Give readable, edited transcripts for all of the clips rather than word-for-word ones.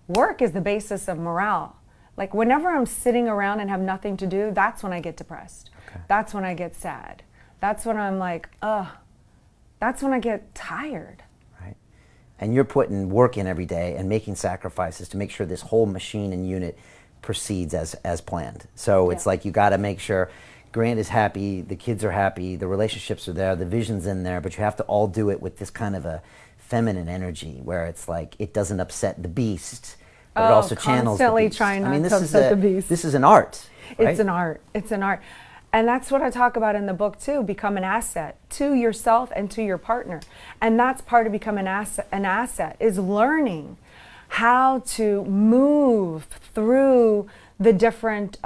work is the basis of morale. Like whenever I'm sitting around and have nothing to do, that's when I get depressed. Okay. That's when I get sad. That's when I'm like, ugh. That's when I get tired. Right. And you're putting work in every day and making sacrifices to make sure this whole machine and unit proceeds as planned. So it's like you got to make sure Grant is happy, the kids are happy, the relationships are there, the vision's in there, but you have to all do it with this kind of a feminine energy where it's like it doesn't upset the beast, but it also channels the beast. Trying not to upset the beast. This is an art. Right? It's an art. It's an art. And that's what I talk about in the book too, become an asset to yourself and to your partner. And that's part of becoming an asset is learning how to move through the different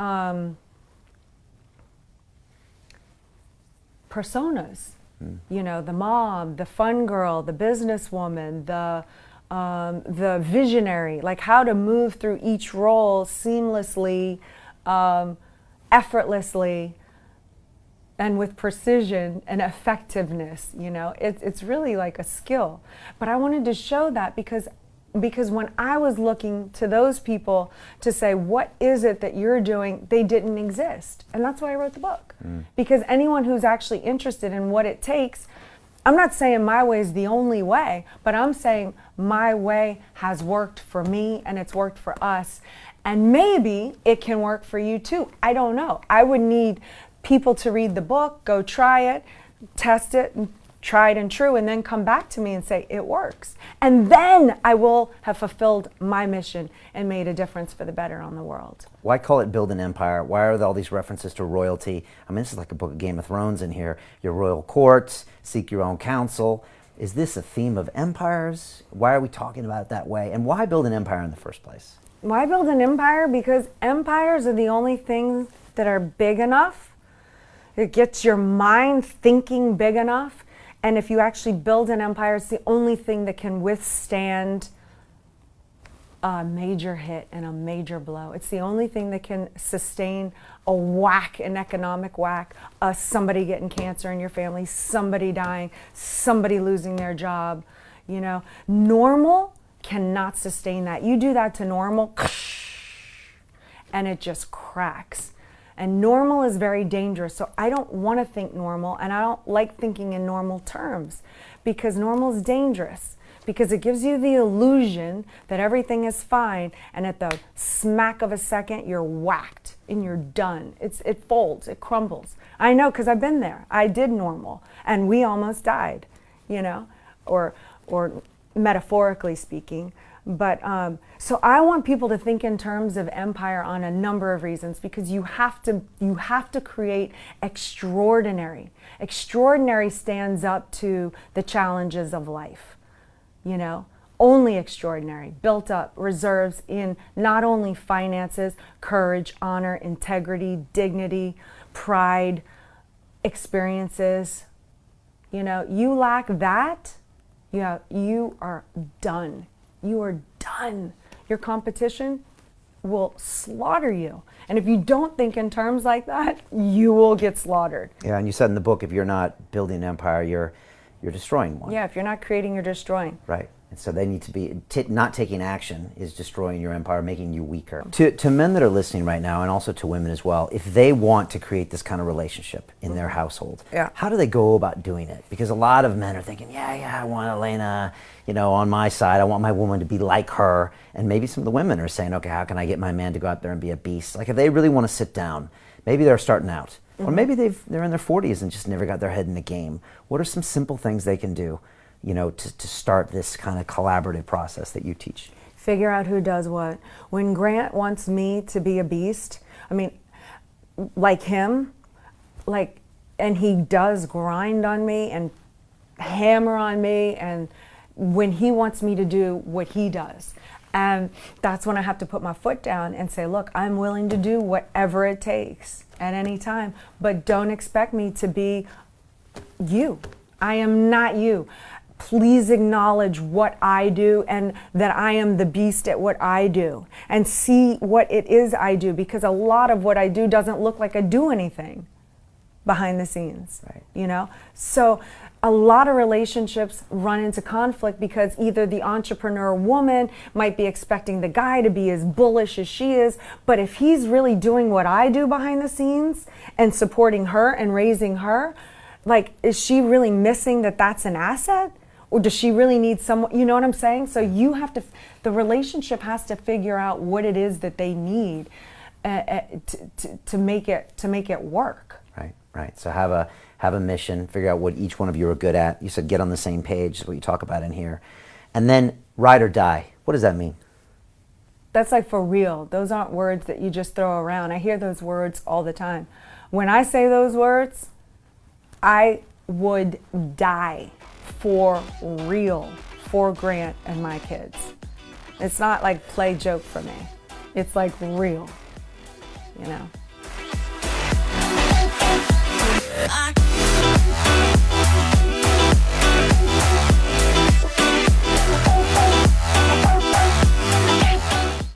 personas. You know, the mom, the fun girl, the businesswoman, the visionary, like how to move through each role seamlessly, effortlessly, and with precision and effectiveness. You know, it's really like a skill. But I wanted to show that because when I was looking to those people to say, what is it that you're doing, they didn't exist. And that's why I wrote the book. Because anyone who's actually interested in what it takes, I'm not saying my way is the only way, but I'm saying my way has worked for me and it's worked for us. And maybe it can work for you too. I don't know. I would need people to read the book, go try it, test it, and tried and true, and then come back to me and say it works. And then I will have fulfilled my mission and made a difference for the better on the world. Why call it Build an Empire? Why are there all these references to royalty? I mean, this is like a book of Game of Thrones in here. Your royal courts, seek your own counsel. Is this a theme of empires? Why are we talking about it that way? And why build an empire in the first place? Why build an empire? Because empires are the only things that are big enough. It gets your mind thinking big enough. And if you actually build an empire, it's the only thing that can withstand a major hit and a major blow. It's the only thing that can sustain a whack, an economic whack, somebody getting cancer in your family, somebody dying, somebody losing their job. You know, normal cannot sustain that. You do that to normal, and it just cracks. And normal is very dangerous. So I don't want to think normal, and I don't like thinking in normal terms because normal is dangerous, because it gives you the illusion that everything is fine, and at the smack of a second, you're whacked and you're done. It folds, it crumbles. I know, because I've been there. I did normal, and we almost died, you know, or metaphorically speaking. But so I want people to think in terms of empire on a number of reasons, because you have to create extraordinary. Extraordinary stands up to the challenges of life, you know. Only extraordinary, built up reserves in not only finances, courage, honor, integrity, dignity, pride, experiences. You know, you lack that, you are done. You are done. Your competition will slaughter you. And if you don't think in terms like that, you will get slaughtered. Yeah, and you said in the book, if you're not building an empire, you're destroying one. Yeah, if you're not creating, you're destroying. Right. And so they need to be, not taking action is destroying your empire, making you weaker. To men that are listening right now, and also to women as well, if they want to create this kind of relationship in their household, how do they go about doing it? Because a lot of men are thinking, yeah, I want Elena, you know, on my side. I want my woman to be like her. And maybe some of the women are saying, okay, how can I get my man to go out there and be a beast? Like if they really want to sit down, maybe they're starting out. Or maybe they're in their 40s and just never got their head in the game. What are some simple things they can do, you know, to start this kind of collaborative process that you teach? Figure out who does what. When Grant wants me to be a beast, I mean, like him, and he does grind on me and hammer on me, and when he wants me to do what he does. And that's when I have to put my foot down and say, look, I'm willing to do whatever it takes at any time, but don't expect me to be you. I am not you. Please acknowledge what I do and that I am the beast at what I do, and see what it is I do, because a lot of what I do doesn't look like I do anything. behind the scenes, Right. you know? So a lot of relationships run into conflict because either the entrepreneur woman might be expecting the guy to be as bullish as she is, but if he's really doing what I do behind the scenes and supporting her and raising her, like, is she really missing that that's an asset? Or does she really need someone, you know what I'm saying? So you have to, the relationship has to figure out what it is that they need to make it work. Right, right. So have a mission, figure out what each one of you are good at. You said get on the same page, is what you talk about in here. And then ride or die. What does that mean? That's like for real. Those aren't words that you just throw around. I hear those words all the time. When I say those words, I would die for real for Grant and my kids. It's not like play joke for me. It's like real, you know.